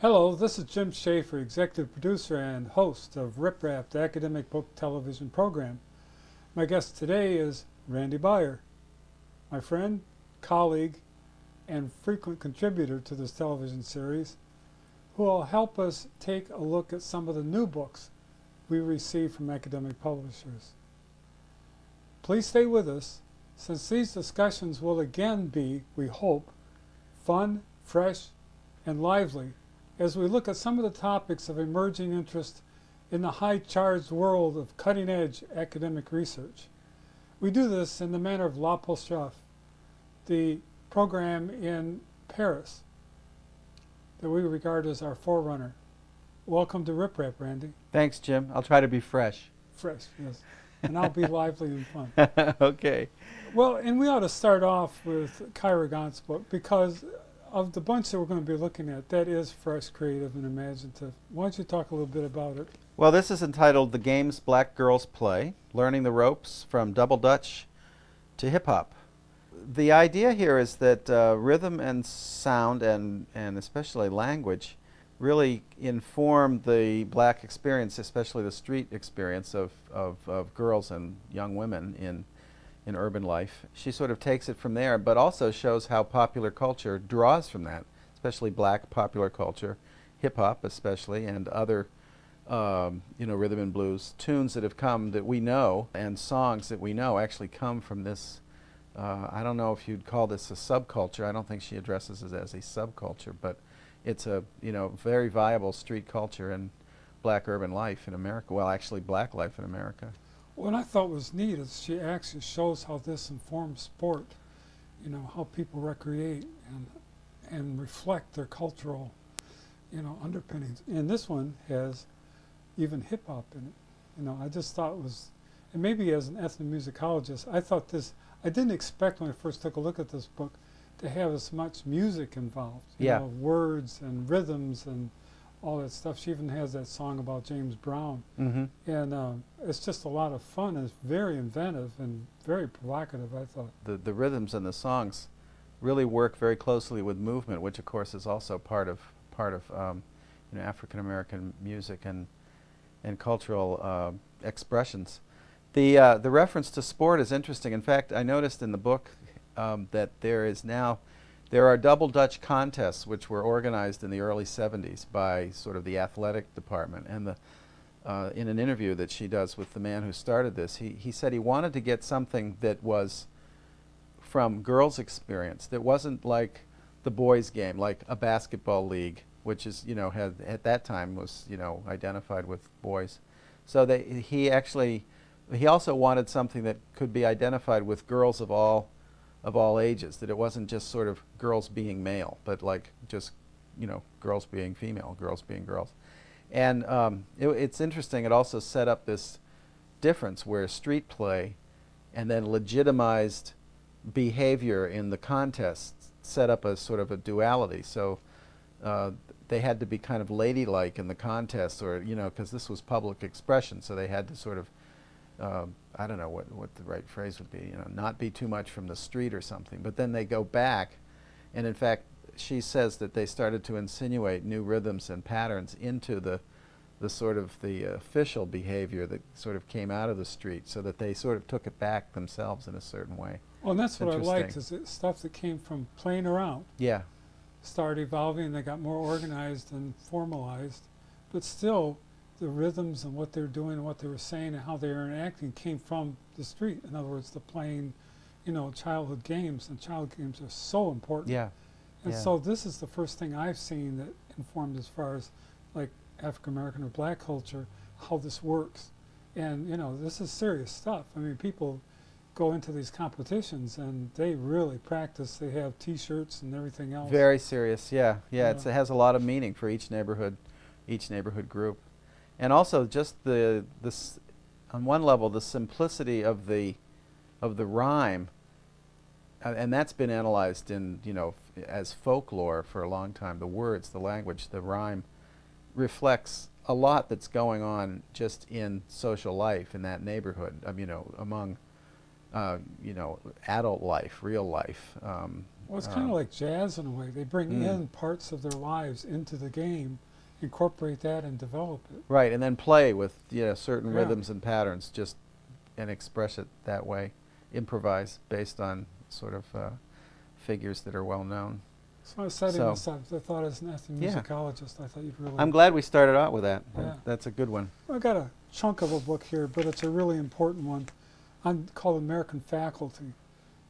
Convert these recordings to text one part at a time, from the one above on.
Hello, this is Jim Schaefer, executive producer and host of Rip Rap, the academic book television program. My guest today is Randy Baier, my friend, colleague, and frequent contributor to this television series, who will help us take a look at some of the new books we receive from academic publishers. Please stay with us, since these discussions will again be, we hope, fun, fresh, and lively as we look at some of the topics of emerging interest in the high-charged world of cutting-edge academic research. We do this in the manner of La Postrophe, the program in Paris that we regard as our forerunner. Welcome to Rip Rap, Randy. Thanks, Jim. I'll try to be fresh. Fresh, yes. And I'll be lively and fun. Okay. Well, and we ought to start off with Kyra Gaunt's book because of the bunch that we're going to be looking at, that is fresh, creative, and imaginative. Why don't you talk a little bit about it? Well, this is entitled The Games Black Girls Play, Learning the Ropes from Double Dutch to Hip Hop. The idea here is that rhythm and sound and especially language really inform the black experience, especially the street experience of girls and young women in urban life. She sort of takes it from there, but also shows how popular culture draws from that, especially black popular culture, hip-hop especially, and other rhythm and blues tunes that have come that we know, and songs that we know actually come from this. I don't know if you'd call this a subculture. I don't think she addresses it as a subculture, but it's a very viable street culture and black urban life in America. Well, actually black life in America. What I thought was neat is she actually shows how this informs sport, how people recreate and reflect their cultural, underpinnings. And this one has even hip hop in it. I just thought it was, and maybe as an ethnomusicologist, I didn't expect when I first took a look at this book to have as much music involved. Words and rhythms and all that stuff. She even has that song about James Brown. Mm-hmm. And it's just a lot of fun. It's very inventive and very provocative, I thought. The rhythms and the songs really work very closely with movement, which of course is also part of African American music and cultural expressions. The reference to sport is interesting. In fact, I noticed in the book that there are double Dutch contests which were organized in the early 70s by sort of the athletic department. And in an interview that she does with the man who started this, he said he wanted to get something that was from girls' experience, that wasn't like the boys' game, like a basketball league, which is, had at that time was, identified with boys. So he also wanted something that could be identified with girls of all ages, that it wasn't just sort of girls being male, but like just, girls being female, girls being girls. And it's interesting, it also set up this difference where street play and then legitimized behavior in the contests set up a sort of a duality. So they had to be kind of ladylike in the contest, or, because this was public expression, so they had to sort of I don't know what the right phrase would be, not be too much from the street or something. But then they go back, and in fact, she says that they started to insinuate new rhythms and patterns into the sort of the official behavior that sort of came out of the street, so that they sort of took it back themselves in a certain way. Well, and that's what I liked, is it stuff that came from playing around. Yeah. Started evolving, they got more organized and formalized, but still, the rhythms and what they're doing and what they were saying and how they were interacting came from the street. In other words, the playing, childhood games, and childhood games are so important. Yeah. And so this is the first thing I've seen that informed as far as like African American or black culture, how this works. And, this is serious stuff. I mean, people go into these competitions and they really practice. They have T-shirts and everything else. Very serious, yeah. It has a lot of meaning for each neighborhood group. And also just this on one level, the simplicity of the rhyme, and that's been analyzed in as folklore for a long time. The words, the language, the rhyme reflects a lot that's going on just in social life in that neighborhood. Among adult life, real life, Well, it's kind of like jazz in a way. They bring in parts of their lives into the game, incorporate that, and develop it. Right, and then play with certain Yeah. rhythms and patterns, just and express it that way. Improvise based on sort of figures that are well known. So I was setting So- this up. I thought as an ethnomusicologist, I thought you'd really. I'm glad we started out with that. Yeah. That's a good one. I got a chunk of a book here, but it's a really important one. Called American Faculty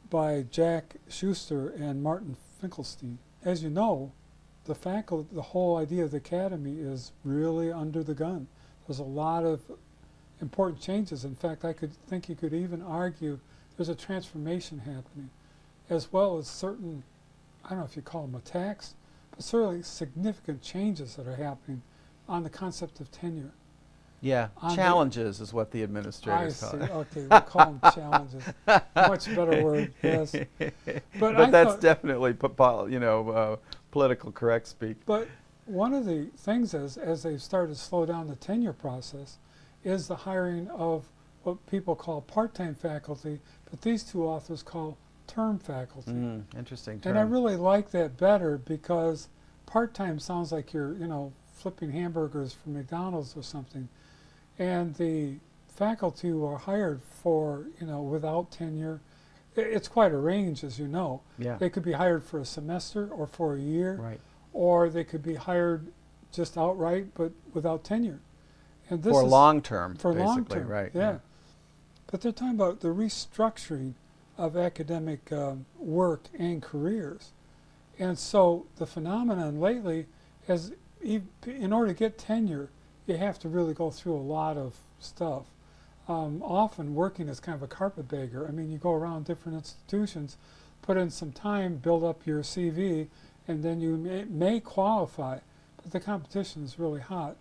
by Jack Schuster and Martin Finkelstein. As you know, the whole idea of the academy is really under the gun. There's a lot of important changes. In fact, I think you could even argue there's a transformation happening, as well as certain, I don't know if you call them attacks, but certainly significant changes that are happening on the concept of tenure. Yeah, challenges is what the administrators I call see. it. Okay, we'll call them challenges. Much better word, yes. But I that's thought- definitely political correct speak. But one of the things is, as they've started to slow down the tenure process, is the hiring of what people call part-time faculty, but these two authors call term faculty. Interesting term. And I really like that better because part-time sounds like you're, flipping hamburgers from McDonald's or something. And the faculty who are hired for, without tenure, it's quite a range, as you know. Yeah. They could be hired for a semester or for a year, Right. or they could be hired just outright but without tenure. And this For is long term, for basically, long term, right? yeah. But they're talking about the restructuring of academic work and careers. And so the phenomenon lately is, in order to get tenure, you have to really go through a lot of stuff. Often working as kind of a carpetbagger. I mean, you go around different institutions, put in some time, build up your CV, and then you may qualify, but the competition is really hot.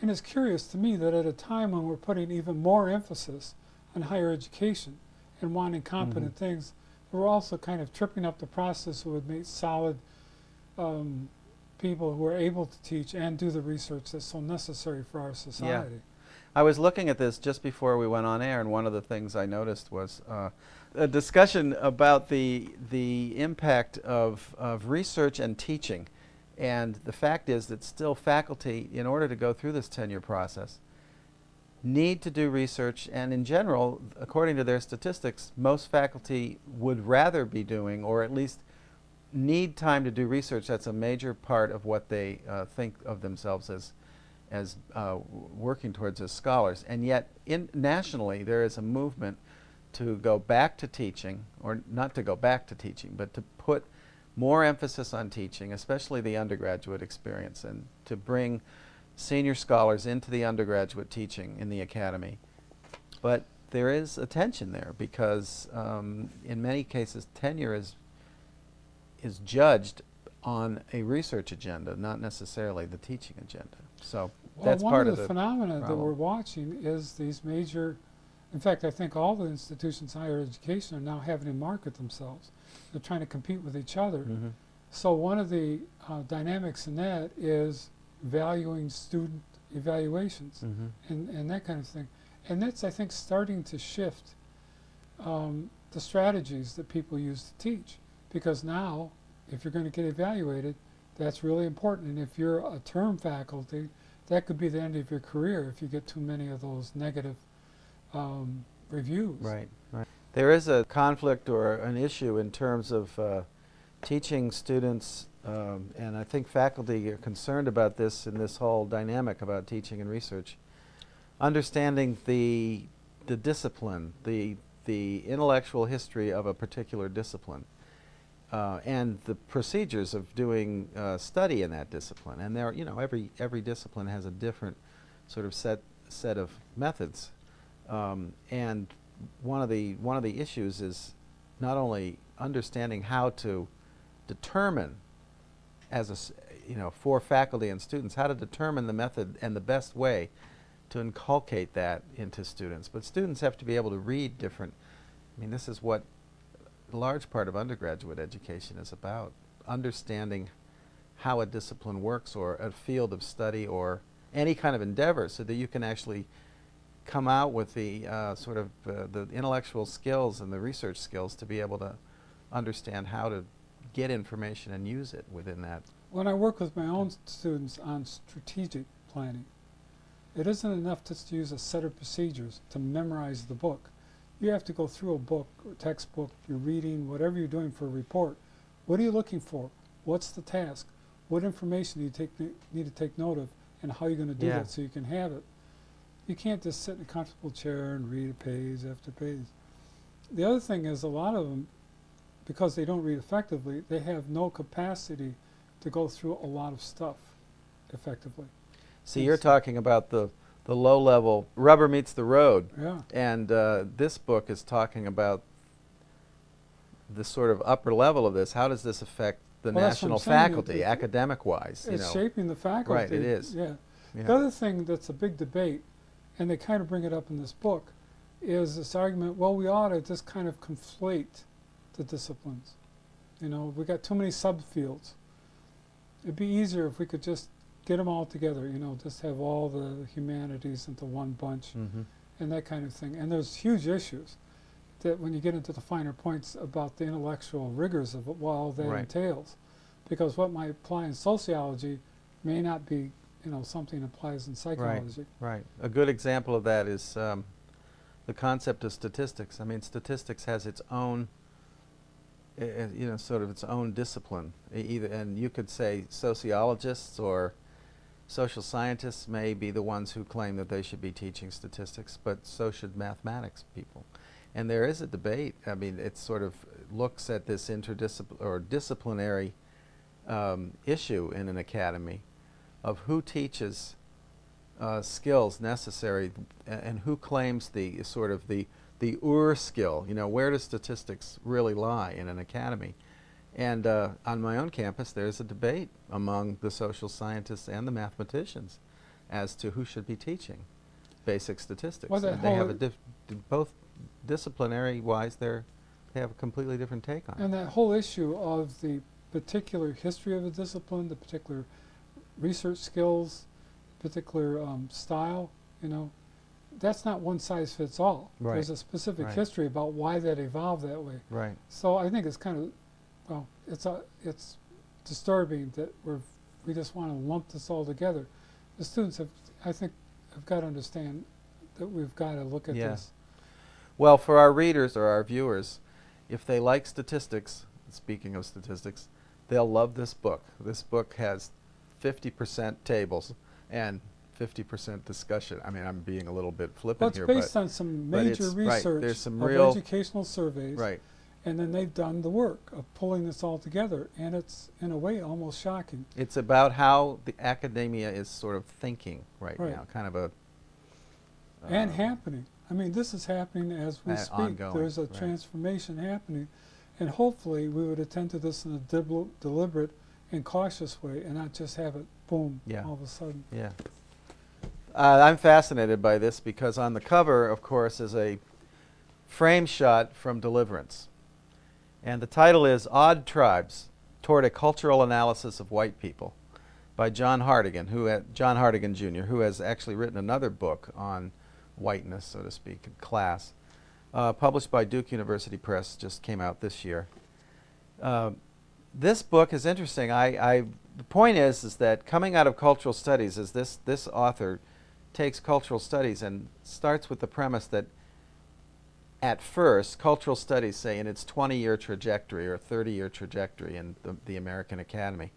And it's curious to me that at a time when we're putting even more emphasis on higher education and wanting competent things, we're also kind of tripping up the process that would make solid people who are able to teach and do the research that's so necessary for our society. I was looking at this just before we went on air, and one of the things I noticed was a discussion about the impact of research and teaching. And the fact is that still faculty, in order to go through this tenure process, need to do research, and in general, according to their statistics, most faculty would rather be doing, or at least need time to do research. That's a major part of what they think of themselves as working towards as scholars. And yet, nationally, there is a movement to go back to teaching, or not to go back to teaching, but to put more emphasis on teaching, especially the undergraduate experience, and to bring senior scholars into the undergraduate teaching in the academy. But there is a tension there because in many cases tenure is judged on a research agenda, not necessarily the teaching agenda. So that's part of the phenomena that problem. we're watching is these major, in fact, I think all the institutions in higher education are now having to market themselves. They're trying to compete with each other. So one of the dynamics in that is valuing student evaluations and that kind of thing. And that's, I think, starting to shift the strategies that people use to teach. Because now, if you're going to get evaluated, that's really important. And if you're a term faculty, that could be the end of your career if you get too many of those negative reviews. Right. There is a conflict or an issue in terms of teaching students, and I think faculty are concerned about this in this whole dynamic about teaching and research. Understanding the discipline, the intellectual history of a particular discipline, and the procedures of doing study in that discipline. And there, every discipline has a different sort of set of methods, and one of the issues is not only understanding how to determine, for faculty and students, how to determine the method and the best way to inculcate that into students. But students have to be able to read different. I mean, this is what a large part of undergraduate education is about: understanding how a discipline works, or a field of study, or any kind of endeavor, so that you can actually come out with the the intellectual skills and the research skills to be able to understand how to get information and use it within that. When I work with my own students on strategic planning, it isn't enough just to use a set of procedures to memorize the book. You have to go through a book, or textbook, you're reading, whatever you're doing for a report. What are you looking for? What's the task? What information do you need to take note of, and how are you going to do that so you can have it? You can't just sit in a comfortable chair and read page after page. The other thing is, a lot of them, because they don't read effectively, they have no capacity to go through a lot of stuff effectively. See, you're talking about the low level, rubber meets the road. Yeah. And this book is talking about the sort of upper level of this. How does this affect the national faculty, academic-wise? It's shaping the faculty. Right, it is. Yeah. Yeah. The other thing that's a big debate, and they kind of bring it up in this book, is this argument, well, we ought to just kind of conflate the disciplines. You know, we got too many subfields. It'd be easier if we could just get them all together, you know, just have all the humanities into one bunch and that kind of thing. And there's huge issues that when you get into the finer points about the intellectual rigors of what all that entails. Because what might apply in sociology may not be, you know, something that applies in psychology. Right. A good example of that is the concept of statistics. I mean, statistics has its own, you know, sort of its own discipline. And you could say sociologists or social scientists may be the ones who claim that they should be teaching statistics, but so should mathematics people. And there is a debate. I mean, it sort of looks at this interdisciplinary or disciplinary issue in an academy of who teaches skills necessary and who claims the sort of the skill. You know, where does statistics really lie in an academy? And on my own campus, there's a debate among the social scientists and the mathematicians as to who should be teaching basic statistics. Well, and they have both disciplinary-wise, they have a completely different take on it. And that whole issue of the particular history of a discipline, the particular research skills, particular style, you know, that's not one size fits all. Right. There's a specific Right. history about why that evolved that way. Right. So I think it's kind of, well, it's disturbing that we just want to lump this all together. The students I think, have got to understand that we've got to look at this. Well, for our readers or our viewers, if they like statistics, speaking of statistics, they'll love this book. This book has 50% tables and 50% discussion. I mean, I'm being a little bit flippant here, Well, it's based on some major research There's some of real educational surveys. Right. And then they've done the work of pulling this all together, and it's, in a way, almost shocking. It's about how the academia is sort of thinking right now, kind of a... and happening. I mean, this is happening as we speak. Ongoing, There's a transformation happening, and hopefully we would attend to this in a deliberate and cautious way, and not just have it, boom, all of a sudden. Yeah. I'm fascinated by this because on the cover, of course, is a frame shot from Deliverance. And the title is Odd Tribes, Toward a Cultural Analysis of White People by John Hartigan, John Hartigan Jr., who has actually written another book on whiteness, so to speak, and class, published by Duke University Press, just came out this year. This book is interesting. The point is that coming out of cultural studies, is this author takes cultural studies and starts with the premise that at first, cultural studies, say, in its 20-year trajectory or 30-year trajectory in the American Academy,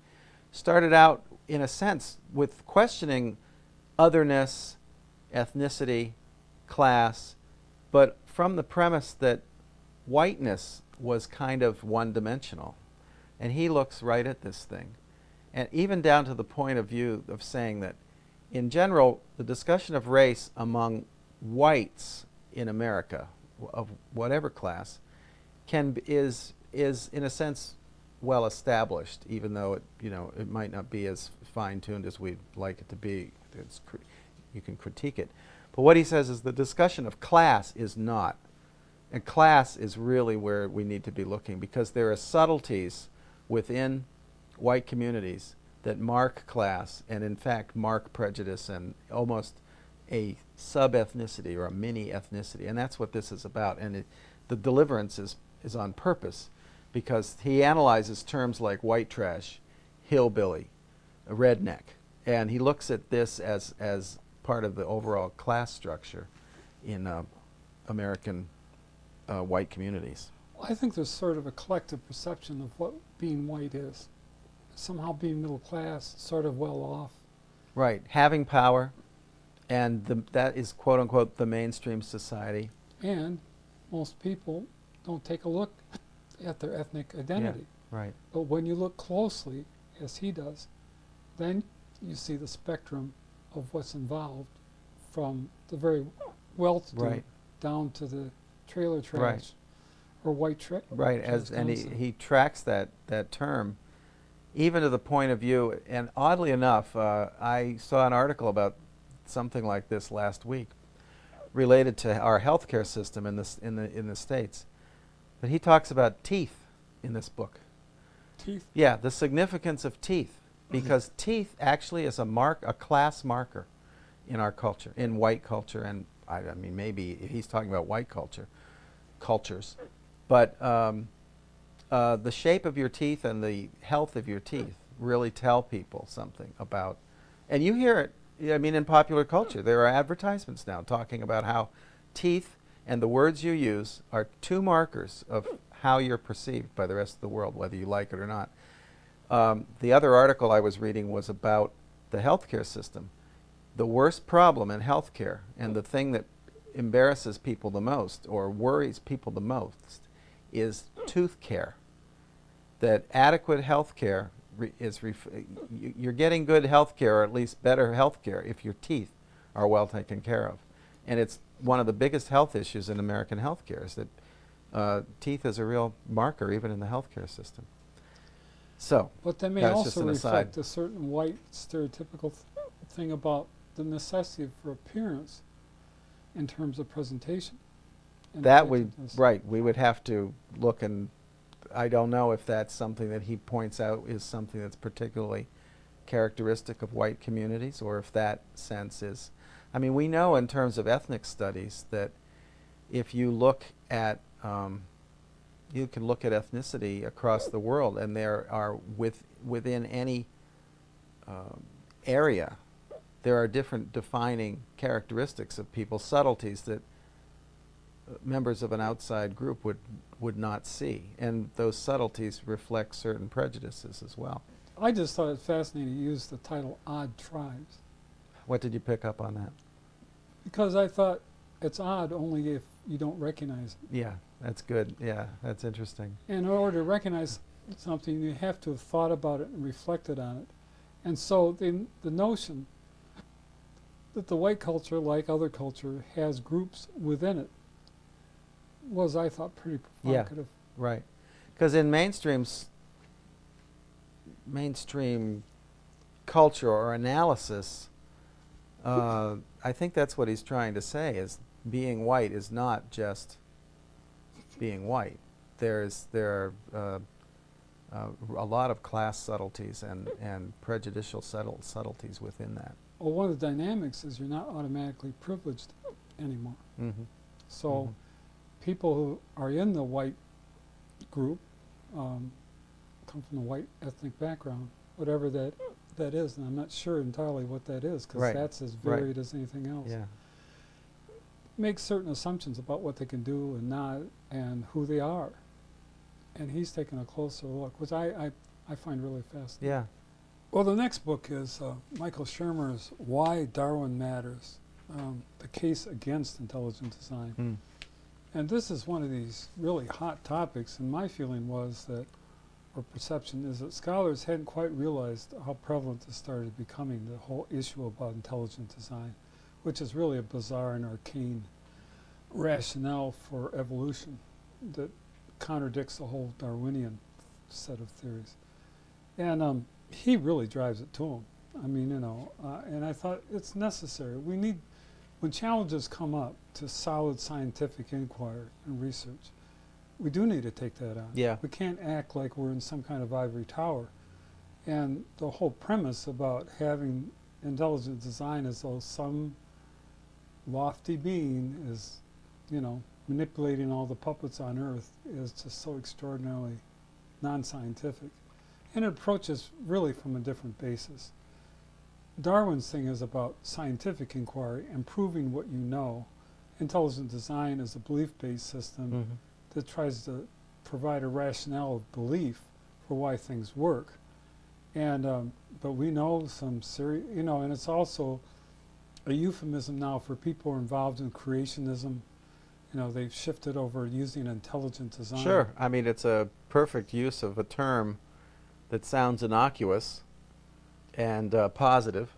started out, in a sense, with questioning otherness, ethnicity, class, but from the premise that whiteness was kind of one-dimensional. And he looks right at this thing. And even down to the point of view of saying that, in general, the discussion of race among whites in America, of whatever class, is in a sense well established, even though it might not be as fine-tuned as we'd like it to be. You can critique it. But what he says is the discussion of class is not. And class is really where we need to be looking, because there are subtleties within white communities that mark class and in fact mark prejudice and almost a sub-ethnicity or a mini ethnicity, and that's what this is about. And the Deliverance is on purpose because he analyzes terms like white trash, hillbilly, a redneck, and he looks at this as part of the overall class structure in American white communities. I think there's sort of a collective perception of what being white is. Somehow being middle class, sort of well off. Right, having power, and that is quote unquote the mainstream society. And most people don't take a look at their ethnic identity. Yeah, right. But when you look closely, as he does, then you see the spectrum of what's involved, from the very well-to-do Right. down to the trailer trash, Right. or white trash. Right, and he tracks that term, even to the point of view, and oddly enough, I saw an article about something like this last week, related to our healthcare system in the States. But he talks about teeth in this book. Teeth? Yeah, the significance of teeth, because teeth actually is a class marker in our culture, in white culture, and I mean maybe he's talking about white cultures, but the shape of your teeth and the health of your teeth really tell people something about, and you hear it. I mean, in popular culture, there are advertisements now talking about how teeth and the words you use are two markers of how you're perceived by the rest of the world, whether you like it or not. The other article I was reading was about the healthcare system. The worst problem in healthcare, and the thing that embarrasses people the most or worries people the most, is tooth care. That adequate health care you're getting good health care, or at least better health care, if your teeth are well taken care of. And it's one of the biggest health issues in American health care, is that teeth is a real marker even in the healthcare system. So, but they may that's just also an aside. reflect a certain white stereotypical thing about the necessity for appearance in terms of presentation. That we would have to look, and I don't know if that's something that he points out is something that's particularly characteristic of white communities, or if that sense is, I mean, we know in terms of ethnic studies that if you look at, you can look at ethnicity across the world, and there are within any area, there are different defining characteristics of people, subtleties that members of an outside group would not see, and those subtleties reflect certain prejudices as well. I just thought it fascinating to use the title Odd Tribes. What did you pick up on that? Because I thought it's odd only if you don't recognize it. Yeah, that's good. Yeah, that's interesting. In order to recognize something, you have to have thought about it and reflected on it. And so the notion that the white culture, like other culture, has groups within it was, I thought, pretty provocative. Yeah, right. Because in mainstream culture or analysis, I think that's what he's trying to say, is being white is not just being white. There are a lot of class subtleties and prejudicial subtleties within that. Well, one of the dynamics is you're not automatically privileged anymore. Mm-hmm. So people who are in the white group come from a white ethnic background, whatever that is, and I'm not sure entirely what that is, because that's as varied as anything else. Yeah. Make certain assumptions about what they can do and not, and who they are. And he's taken a closer look, which I find really fascinating. Yeah. Well, the next book is Michael Shermer's Why Darwin Matters, the Case Against Intelligent Design. Mm. And this is one of these really hot topics, and my feeling was that, or perception, is that scholars hadn't quite realized how prevalent this started becoming, the whole issue about intelligent design, which is really a bizarre and arcane rationale for evolution that contradicts the whole Darwinian set of theories. And he really drives it to him. I mean, and I thought it's necessary. We need, when challenges come up to solid scientific inquiry and research, we do need to take that on. Yeah. We can't act like we're in some kind of ivory tower. And the whole premise about having intelligent design as though some lofty being is, manipulating all the puppets on Earth is just so extraordinarily non-scientific. And it approaches really from a different basis. Darwin's thing is about scientific inquiry and proving what you know. Intelligent design is a belief-based system that tries to provide a rationale of belief for why things work. And but we know some serious, and it's also a euphemism now for people who are involved in creationism. They've shifted over using intelligent design. Sure. I mean, it's a perfect use of a term that sounds innocuous and positive,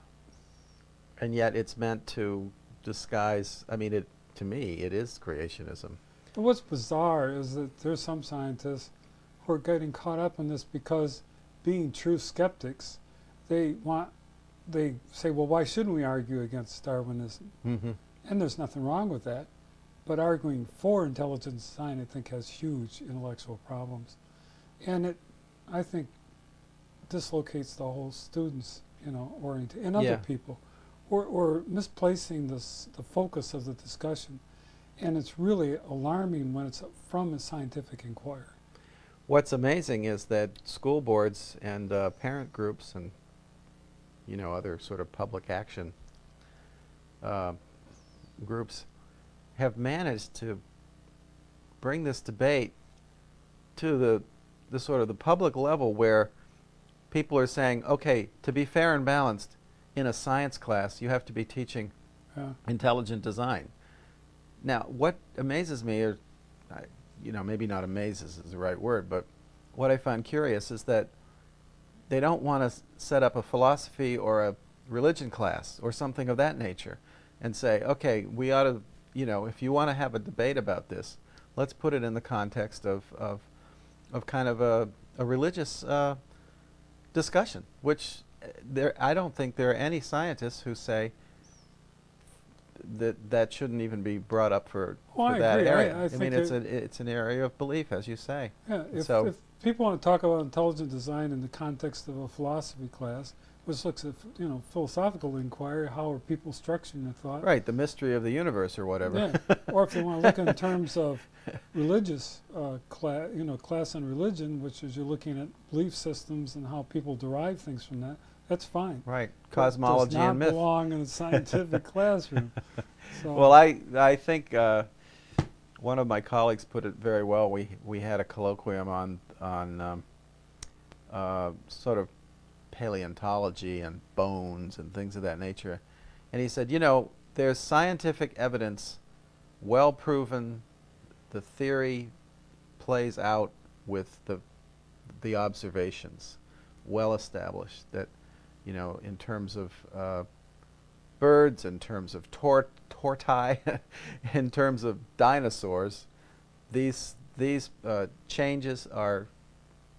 and yet it's meant to disguise, I mean, to me, it is creationism. But what's bizarre is that there's some scientists who are getting caught up in this because, being true skeptics, they say, well, why shouldn't we argue against Darwinism? And there's nothing wrong with that. But arguing for intelligent design, I think, has huge intellectual problems. And it, I think, dislocates the whole students, orientation, and other people, or misplacing the focus of the discussion. And it's really alarming when it's from a scientific inquiry. What's amazing is that school boards and parent groups and other sort of public action groups have managed to bring this debate to the sort of the public level where people are saying, okay, to be fair and balanced, in a science class you have to be teaching intelligent design. Now, what amazes me, or maybe not amazes is the right word, but what I find curious is that they don't want to set up a philosophy or a religion class or something of that nature and say, okay, we ought to, if you want to have a debate about this, let's put it in the context of kind of a religious discussion, which I don't think there are any scientists who say that shouldn't even be brought up for that agree. area. I I think mean, it's an area of belief, as you say. Yeah, So if people want to talk about intelligent design in the context of a philosophy class, which looks at philosophical inquiry, how are people structuring their thought? right, the mystery of the universe or whatever. Yeah. Or if they want to look in terms of religious class on religion, which is you're looking at belief systems and how people derive things from that. That's fine. Right, But cosmology and myth. does not belong in a scientific classroom. So Well, I think one of my colleagues put it very well. We had a colloquium on sort of paleontology and bones and things of that nature, and he said, there's scientific evidence, well proven, the theory plays out with the observations, well established that in terms of birds, in terms of tortoise, in terms of dinosaurs, these changes are,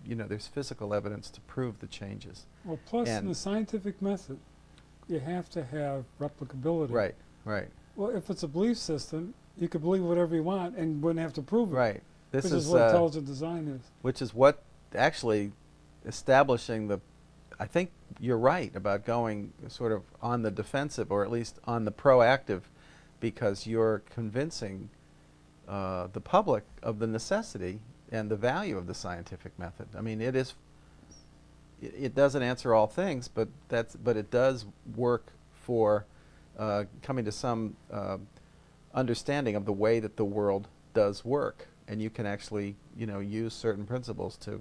there's physical evidence to prove the changes. Well, plus in And- the scientific method, you have to have replicability. Right, right, Well, if it's a belief system, you could believe whatever you want and wouldn't have to prove it. right. This Which is is what intelligent design is. which is what actually establishing I think you're right about going sort of on the defensive, or at least on the proactive, because you're convincing the public of the necessity and the value of the scientific method. I mean, it doesn't answer all things, but it does work for coming to some understanding of the way that the world does work, and you can actually use certain principles to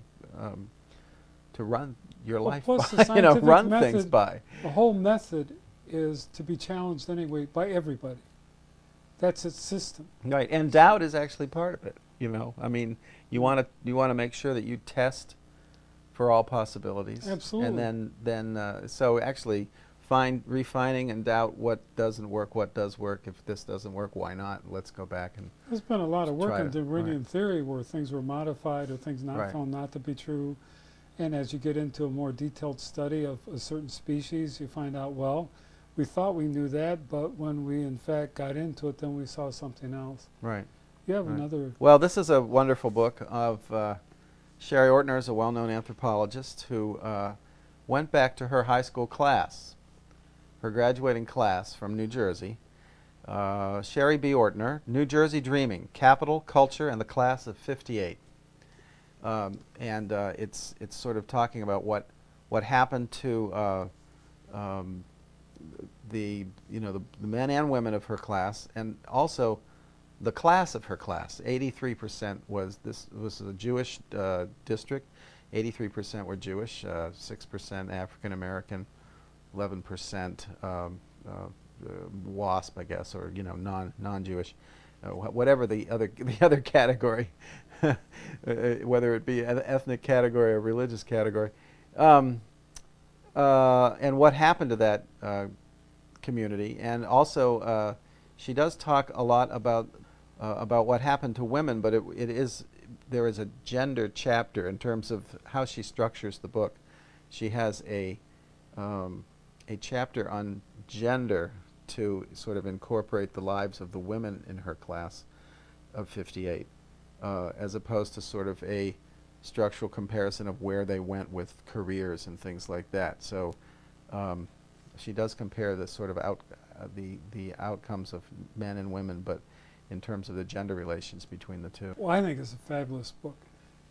run your life plus the by, scientific run method, things by. The whole method is to be challenged anyway by everybody. That's its system. Right, and doubt is actually part of it. I mean, you want to make sure that you test for all possibilities. Absolutely. And then so actually refining and doubt what doesn't work, what does work. If this doesn't work, why not? Let's go back and There's been a lot of work try on to- Darwinian right. theory where things were modified or things not Right. found not to be true. And as you get into a more detailed study of a certain species, you find out, well, we thought we knew that, but when we in fact got into it, then we saw something else. right. You have Right. another. Well, this is a wonderful book of Sherry Ortner is a well-known anthropologist who went back to her high school class, her graduating class from New Jersey. Sherry B. Ortner, New Jersey Dreaming, Capital, Culture, and the Class of '58. It's sort of talking about what happened to the men and women of her class, and also the class of her class. 83% was a Jewish district. 83% were Jewish, 6% African American, 11% WASP, I guess, or non-Jewish, whatever the other category, whether it be an ethnic category or religious category. And what happened to that community, and also she does talk a lot about what happened to women, but there is a gender chapter in terms of how she structures the book. She has a chapter on gender to sort of incorporate the lives of the women in her class of 58, as opposed to sort of a structural comparison of where they went with careers and things like that. So she does compare the sort of the outcomes of men and women, but in terms of the gender relations between the two. Well, I think it's a fabulous book.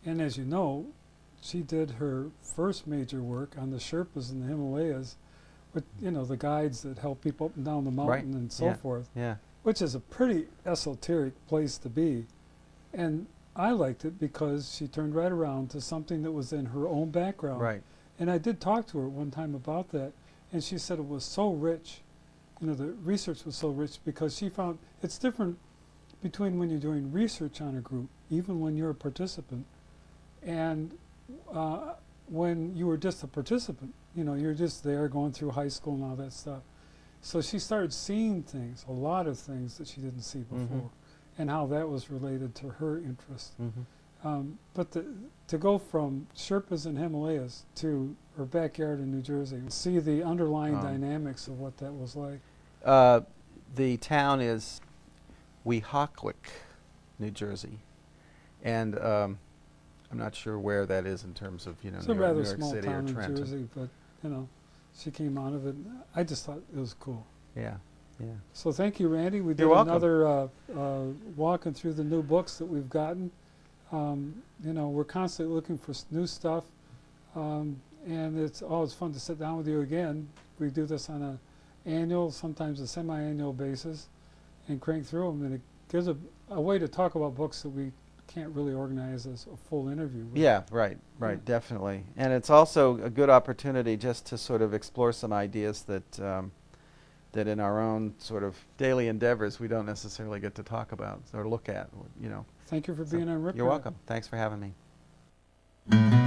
And as you know, she did her first major work on the Sherpas in the Himalayas, with the guides that help people up and down the mountain and so forth, which is a pretty esoteric place to be. And I liked it because she turned right around to something that was in her own background. Right. And I did talk to her one time about that, and she said it was so rich. The research was so rich because she found it's different between when you're doing research on a group, even when you're a participant, and when you were just a participant. You're just there going through high school and all that stuff. So she started seeing things, a lot of things that she didn't see before, and how that was related to her interest. But to go from Sherpas and Himalayas to her backyard in New Jersey, see the underlying dynamics of what that was like. The town is Weehawkwick, New Jersey, and I'm not sure where that is in terms of it's New a rather York small City town or in Trenton. Jersey, but she came out of it. I just thought it was cool. Yeah. So thank you, Randy. We did You're welcome. another walking through the new books that we've gotten. We're constantly looking for new stuff, and it's always fun to sit down with you again. We do this on an annual, sometimes a semi-annual basis, and crank through them, and it gives a way to talk about books that we can't really organize as a full interview. Yeah, right, definitely. And it's also a good opportunity just to sort of explore some ideas that that in our own sort of daily endeavors we don't necessarily get to talk about or look at. Thank you for being on Rip You're Rap. welcome. Thanks for having me.